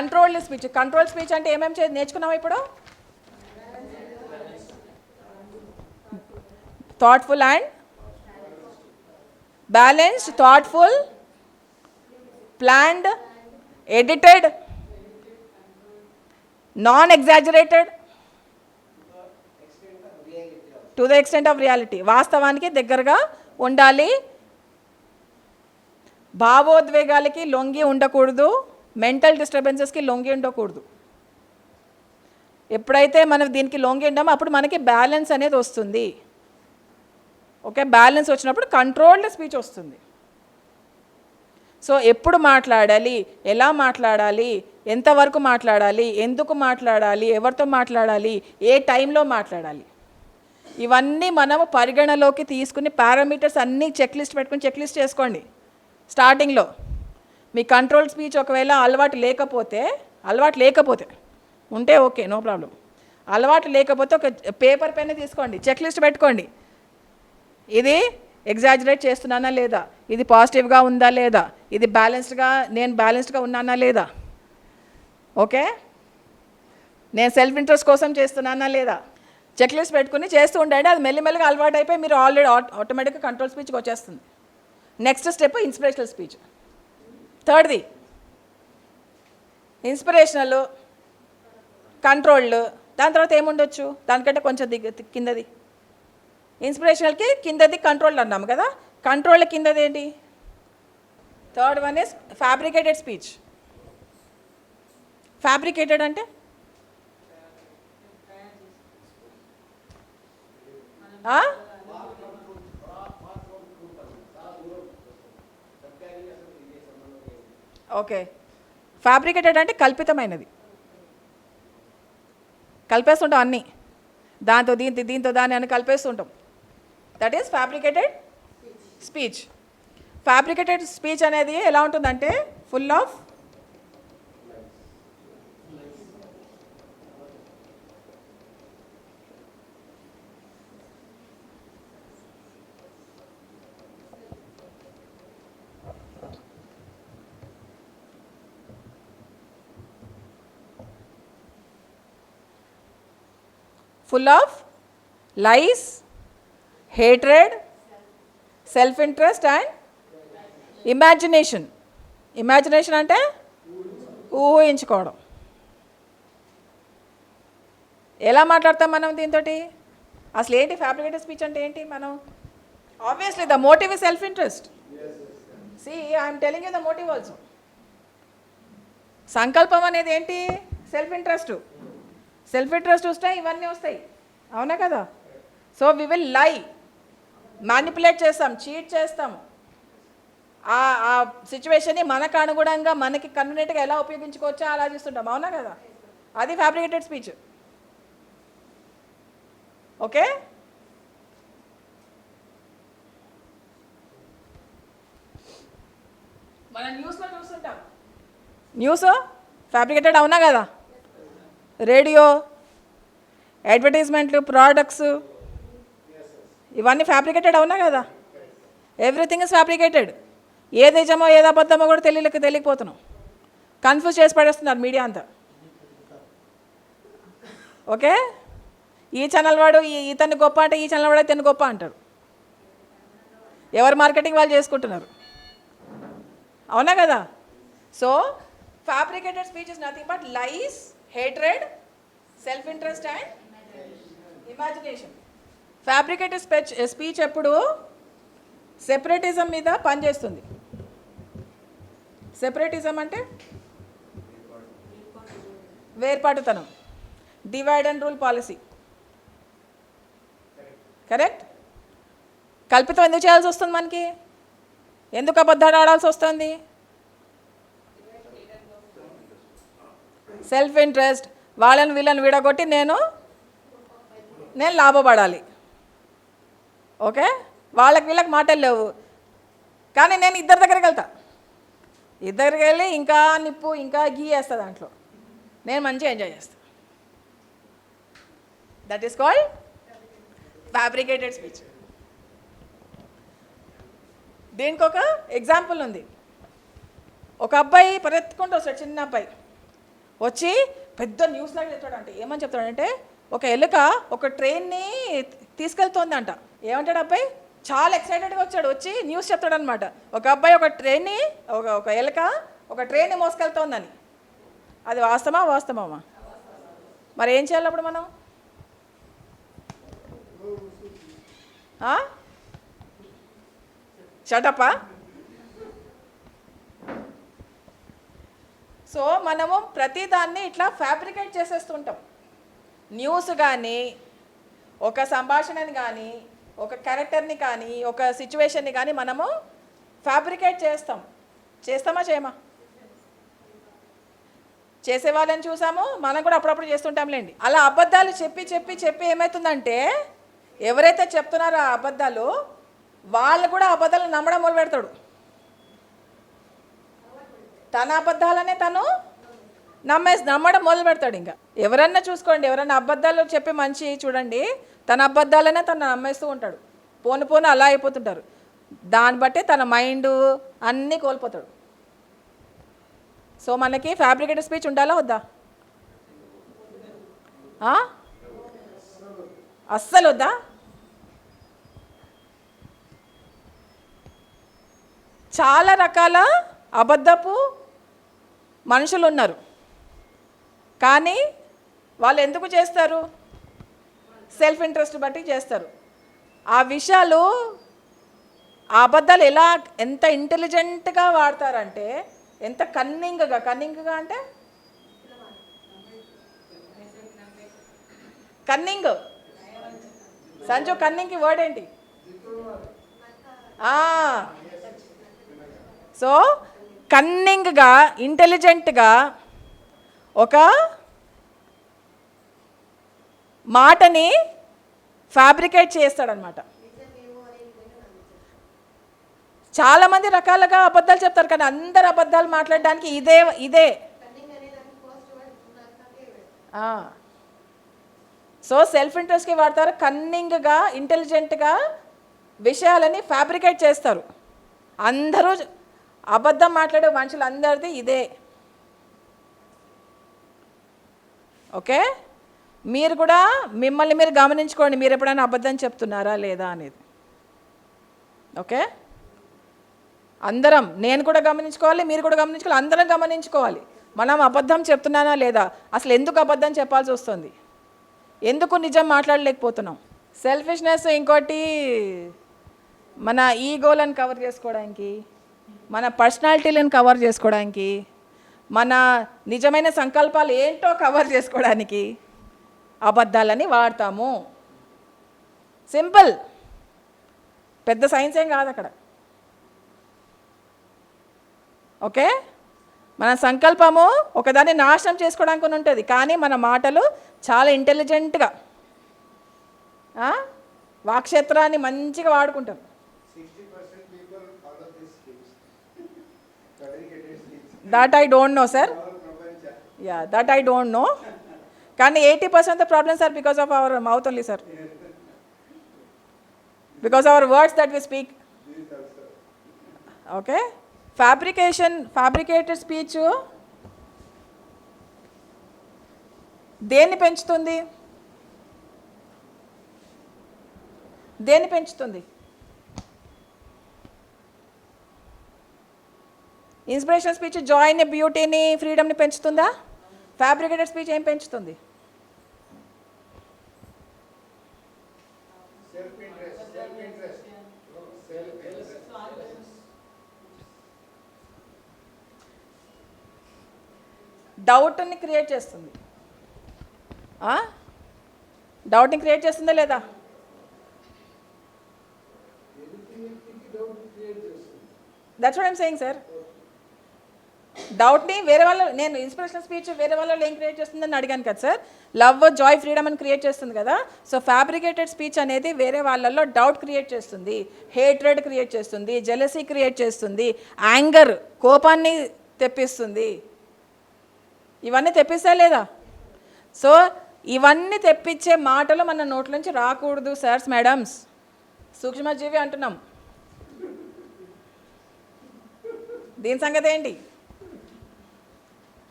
Controlled speech. Control speech అంటే ఏమేమి నేర్చుకున్నాం ఇప్పుడు? Thoughtful and balanced, thoughtful, planned, edited, non exaggerated, to the extent of reality, వాస్తవానికి దగ్గరగా ఉండాలి, భావోద్వేగాలకి లొంగి ఉండకూడదు, మెంటల్ డిస్టర్బెన్సెస్కి లొంగి ఉండకూడదు. ఎప్పుడైతే మనం దీనికి లొంగి ఉండామో అప్పుడు మనకి బ్యాలెన్స్ అనేది వస్తుంది. ఓకే, బ్యాలెన్స్ వచ్చినప్పుడు కంట్రోల్డ్ స్పీచ్ వస్తుంది. సో ఎప్పుడు మాట్లాడాలి, ఎలా మాట్లాడాలి, ఎంతవరకు మాట్లాడాలి, ఎందుకు మాట్లాడాలి, ఎవరితో మాట్లాడాలి, ఏ టైంలో మాట్లాడాలి, ఇవన్నీ మనము పరిగణలోకి తీసుకుని పారామీటర్స్ అన్నీ చెక్ లిస్ట్ పెట్టుకుని చెక్ లిస్ట్ చేసుకోండి. స్టార్టింగ్లో మీ కంట్రోల్ స్పీచ్ ఒకవేళ అలవాటు లేకపోతే ఉంటే ఓకే, నో ప్రాబ్లం. అలవాటు లేకపోతే ఒక పేపర్ పెన్ తీసుకోండి, చెక్ లిస్ట్ పెట్టుకోండి. ఇది ఎగ్జాజరేట్ చేస్తున్నానా లేదా, ఇది పాజిటివ్గా ఉందా లేదా, ఇది నేను బ్యాలెన్స్డ్గా ఉన్నానా లేదా, ఓకే, నేను సెల్ఫ్ ఇంట్రెస్ట్ కోసం చేస్తున్నానా లేదా, చెక్ లిస్ట్ పెట్టుకుని చేస్తూ ఉండండి. అది మెల్లిమెల్లిగా అలవాటు అయిపోయి మీరు ఆల్రెడీ ఆటోమేటిక్గా కంట్రోల్ స్పీచ్కి వచ్చేస్తుంది. Next step inspirational speech. థర్డ్ది ఇన్స్పిరేషనల్, కంట్రోల్డ్. దాని తర్వాత ఏముండొచ్చు, దానికంటే కొంచెం కిందది. ఇన్స్పిరేషనల్కి కిందది కంట్రోల్డ్ అన్నాము కదా. కంట్రోల్ కిందది ఏంటి? Third one is fabricated speech. Fabricated అంటే ఓకే, ఫ్యాబ్రికేటెడ్ అంటే కల్పితమైనది, కలిపేస్తుంటాం అన్నీ, దాంతో దీంతో దాన్ని అని కలిపేస్తుంటాం. That is fabricated speech. Fabricated speech అనేది ఎలా ఉంటుందంటే full of lies, hatred, self-interest and imagination. Imagination అంటే ఊహించుకోవడం. ఎలా మాట్లాడతాం మనం దీంతో? అసలు ఏంటి ఫ్యాబ్రికేటెడ్ స్పీచ్ అంటే ఏంటి? మనం obviously the motive is self interest. See I'm telling you the motive also. సంకల్పం అనేది ఏంటి? Self interest. సెల్ఫ్ ఇంట్రెస్ట్ వస్తే ఇవన్నీ వస్తాయి, అవునా కదా? సో వి విల్ లై, మ్యానిపులేట్ చేస్తాం, చీట్ చేస్తాము. ఆ సిచ్యువేషన్ని మనకు అనుగుణంగా మనకి కన్వీనియంట్గా ఎలా ఉపయోగించుకోవచ్చో అలా చూస్తుంటాం, అవునా కదా? అది ఫ్యాబ్రికేటెడ్ స్పీచ్. ఓకే, మన న్యూస్లో చూస్తుంటాం, న్యూస్ ఫ్యాబ్రికేటెడ్, అవునా కదా? రేడియో, అడ్వర్టైజ్మెంట్లు, ప్రోడక్ట్స్, ఇవన్నీ ఫ్యాబ్రికేటెడ్, అవునా కదా? Everything is fabricated. ఏది నిజమో ఏది అబద్ధమో కూడా తెలియకపోతున్నాం, కన్ఫ్యూజ్ చేసి పడేస్తున్నారు మీడియా అంతా. ఓకే, ఈ ఛానల్ వాడు ఇతన్ని గొప్ప అంటే ఈ ఛానల్ వాడు ఇతన్ని గొప్ప అంటారు. ఎవరు మార్కెటింగ్ వాళ్ళు చేసుకుంటున్నారు, అవునా కదా? So fabricated speech is nothing but lies, hatred, self-interest and imagination. Fabricated speech ఎప్పుడు సెపరేటిజం మీద పనిచేస్తుంది. సెపరేటిజం అంటే వేర్పాటుతనం, divide and rule policy. Correct. కల్పితం ఎందుకు చేయాల్సి వస్తుంది మనకి? ఎందుకు అబద్ధాలు ఆడాల్సి వస్తుంది? సెల్ఫ్ ఇంట్రెస్ట్, వాళ్ళని వీళ్ళని విడగొట్టి నేను లాభపడాలి. ఓకే, వాళ్ళకి వీళ్ళకి మాటలు లేవు, కానీ నేను ఇద్దరి దగ్గరికి వెళ్ళి ఇంకా నిప్పు ఇంకా గీ వేస్తా, దాంట్లో నేను మంచిగా ఎంజాయ్ చేస్తాను. That is called fabricated speech. దీనికి ఒక ఎగ్జాంపుల్ ఉంది. ఒక అబ్బాయి పరిగెత్తుకుంటూ వస్తాడు, చిన్న అబ్బాయి. వచ్చి పెద్ద న్యూస్ లాగా చెప్తాడంట. ఏమని చెప్తాడంటే, ఒక ఎలుక ఒక ట్రైన్ని తీసుకెళ్తోందంట. ఏమంటాడు అబ్బాయి, చాలా ఎక్సైటెడ్గా వచ్చాడు, వచ్చి న్యూస్ చెప్తాడనమాట. ఒక అబ్బాయి ఒక ట్రైన్ని ఒక ఎలుక ఒక ట్రైన్ని మోసుకెళ్తోందని. అది వాస్తవమా? మరి ఏం చేయాలి అప్పుడు మనం? షటప్పా? సో మనము ప్రతిదాన్ని ఇట్లా ఫ్యాబ్రికేట్ చేసేస్తుంటాం. న్యూస్ కానీ, ఒక సంభాషణని కానీ, ఒక క్యారెక్టర్ని కానీ, ఒక సిచ్యువేషన్ని కానీ మనము ఫ్యాబ్రికేట్ చేస్తామా చేయమా? చేసే వాళ్ళని చూసాము, మనం కూడా అప్పుడప్పుడు చేస్తుంటాంలేండి. అలా అబద్ధాలు చెప్పి ఏమవుతుందంటే, ఎవరైతే చెప్తున్నారో ఆ అబద్ధాలు, వాళ్ళు కూడా అబద్ధాలు నమ్మడం మొదలు పెడతాడు. తన అబద్ధాలనే తను నమ్మడం మొదలు పెడతాడు. ఇంకా ఎవరన్నా చూసుకోండి, ఎవరన్నా అబద్ధాలు చెప్పి మంచి చూడండి, తన అబద్ధాలనే తను నమ్మేస్తూ ఉంటాడు. పోను అలా అయిపోతుంటారు. దాన్ని బట్టి తన మైండ్ అన్నీ కోల్పోతాడు. సో మనకి ఫ్యాబ్రికేటెడ్ స్పీచ్ ఉండాలా వద్దా? అస్సలు వద్దా? చాలా రకాల అబద్ధపు మనుషులు ఉన్నారు. కానీ వాళ్ళు ఎందుకు చేస్తారు? సెల్ఫ్ ఇంట్రెస్ట్ బట్టి చేస్తారు. ఆ విషయాలు, ఆ అబద్ధాలు ఎంత ఇంటెలిజెంట్గా వాడతారంటే, ఎంత కన్నింగ్గా అంటే కన్నింగ్. సంజు, కన్నింగ్కి వర్డ్ ఏంటి? సో కన్నింగ్గా, ఇంటెలిజెంట్గా ఒక మాటని ఫ్యాబ్రికేట్ చేస్తాడనమాట. చాలామంది రకాలుగా అబద్ధాలు చెప్తారు, కానీ అందరు అబద్ధాలు మాట్లాడడానికి ఇదే. సో సెల్ఫ్ ఇంట్రెస్ట్కి వాడతారు, కన్నింగ్గా, ఇంటెలిజెంట్గా విషయాలని ఫ్యాబ్రికేట్ చేస్తారు. అందరూ అబద్ధం మాట్లాడే మనుషులు అందరిది ఇదే. ఓకే, మీరు కూడా మిమ్మల్ని మీరు గమనించుకోండి, మీరు ఎప్పుడైనా అబద్ధం చెప్తున్నారా లేదా అనేది. ఓకే, అందరం, నేను కూడా గమనించుకోవాలి, మీరు కూడా గమనించుకోవాలి, అందరం గమనించుకోవాలి. మనం అబద్ధం చెప్తున్నానా లేదా, అసలు ఎందుకు అబద్ధం చెప్పాల్సి వస్తుంది, ఎందుకు నిజం మాట్లాడలేకపోతున్నాం. సెల్ఫిష్నెస్ ఇంకోటి, మన ఈగోలను కవర్ చేసుకోవడానికి, మన పర్సనాలిటీలను కవర్ చేసుకోవడానికి, మన నిజమైన సంకల్పాలు ఏంటో కవర్ చేసుకోవడానికి అబద్ధాలని వాడతాము. సింపుల్, పెద్ద సైన్స్ ఏం కాదు అక్కడ. ఓకే, మన సంకల్పము ఒకదాన్ని నాశనం చేసుకోవడానికి ఉంటుంది, కానీ మన మాటలు చాలా ఇంటెలిజెంట్గా వాక్క్షేత్రాన్ని మంచిగా వాడుకుంటాం. That I don't know, sir. Yeah, that I don't know. కానీ 80% of the problems are because of our mouth only, sir. Because our words that we speak. Okay? Fabricated speech దేన్ని పెంచుతుంది? ఇన్స్పిరేషనల్ స్పీచ్ జాయ్ని, బ్యూటీని, ఫ్రీడమ్ని పెంచుతుందా? ఫ్యాబ్రికేటెడ్ స్పీచ్ ఏం పెంచుతుంది? డౌట్ని క్రియేట్ చేస్తుంది. డౌట్ని క్రియేట్ చేస్తుందా లేదా? That's what I'm saying, sir. డౌట్ని వేరే వాళ్ళు, నేను ఇన్స్పిరేషనల్ స్పీచ్ వేరే వాళ్ళు ఏం క్రియేట్ చేస్తుందని అడిగాను కదా సార్. లవ్, జాయ్, ఫ్రీడమ్ అని క్రియేట్ చేస్తుంది కదా. సో ఫ్యాబ్రికేటెడ్ స్పీచ్ అనేది వేరే వాళ్ళల్లో డౌట్ క్రియేట్ చేస్తుంది, హేట్రెడ్ క్రియేట్ చేస్తుంది, జెలసీ క్రియేట్ చేస్తుంది, యాంగర్, కోపాన్ని తెప్పిస్తుంది. ఇవన్నీ తెప్పిస్తా లేదా? సో ఇవన్నీ తెప్పించే మాటలు మన నోట్ల నుంచి రాకూడదు సార్స్, మేడమ్స్. సూక్ష్మజీవి అంటున్నాం, దీని సంగతి ఏంటి?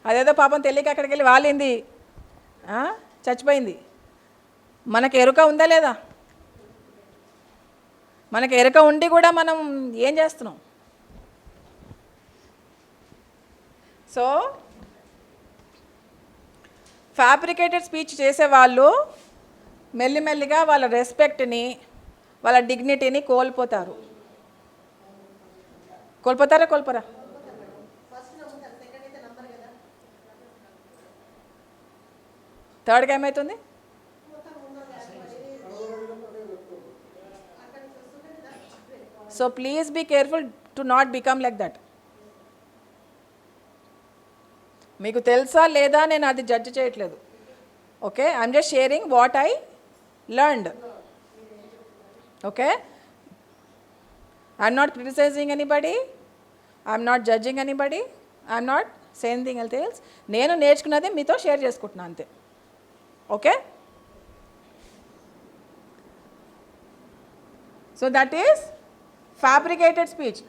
అదేదో పాపం తెలియక అక్కడికి వెళ్ళి వాలింది, చచ్చిపోయింది. మనకు ఎరుక ఉందా లేదా? మనకు ఎరుక ఉండి కూడా మనం ఏం చేస్తున్నాం? సో ఫ్యాబ్రికేటెడ్ స్పీచ్ చేసేవాళ్ళు మెల్లిమెల్లిగా వాళ్ళ రెస్పెక్ట్ని, వాళ్ళ డిగ్నిటీని కోల్పోతారా? కోల్పోరా? థర్డ్గా ఏమవుతుంది? So please be careful to not become like that. మీకు తెలుసా లేదా నేను అది జడ్జ్ చేయట్లేదు. Okay, I'm just sharing what I learned. Okay, I'm not criticising anybody, I'm not judging anybody, I'm not saying anything else. నేను నేర్చుకున్నది మీతో share చేసుకుంటున్నాను అంతే. Okay, so that is fabricated speech.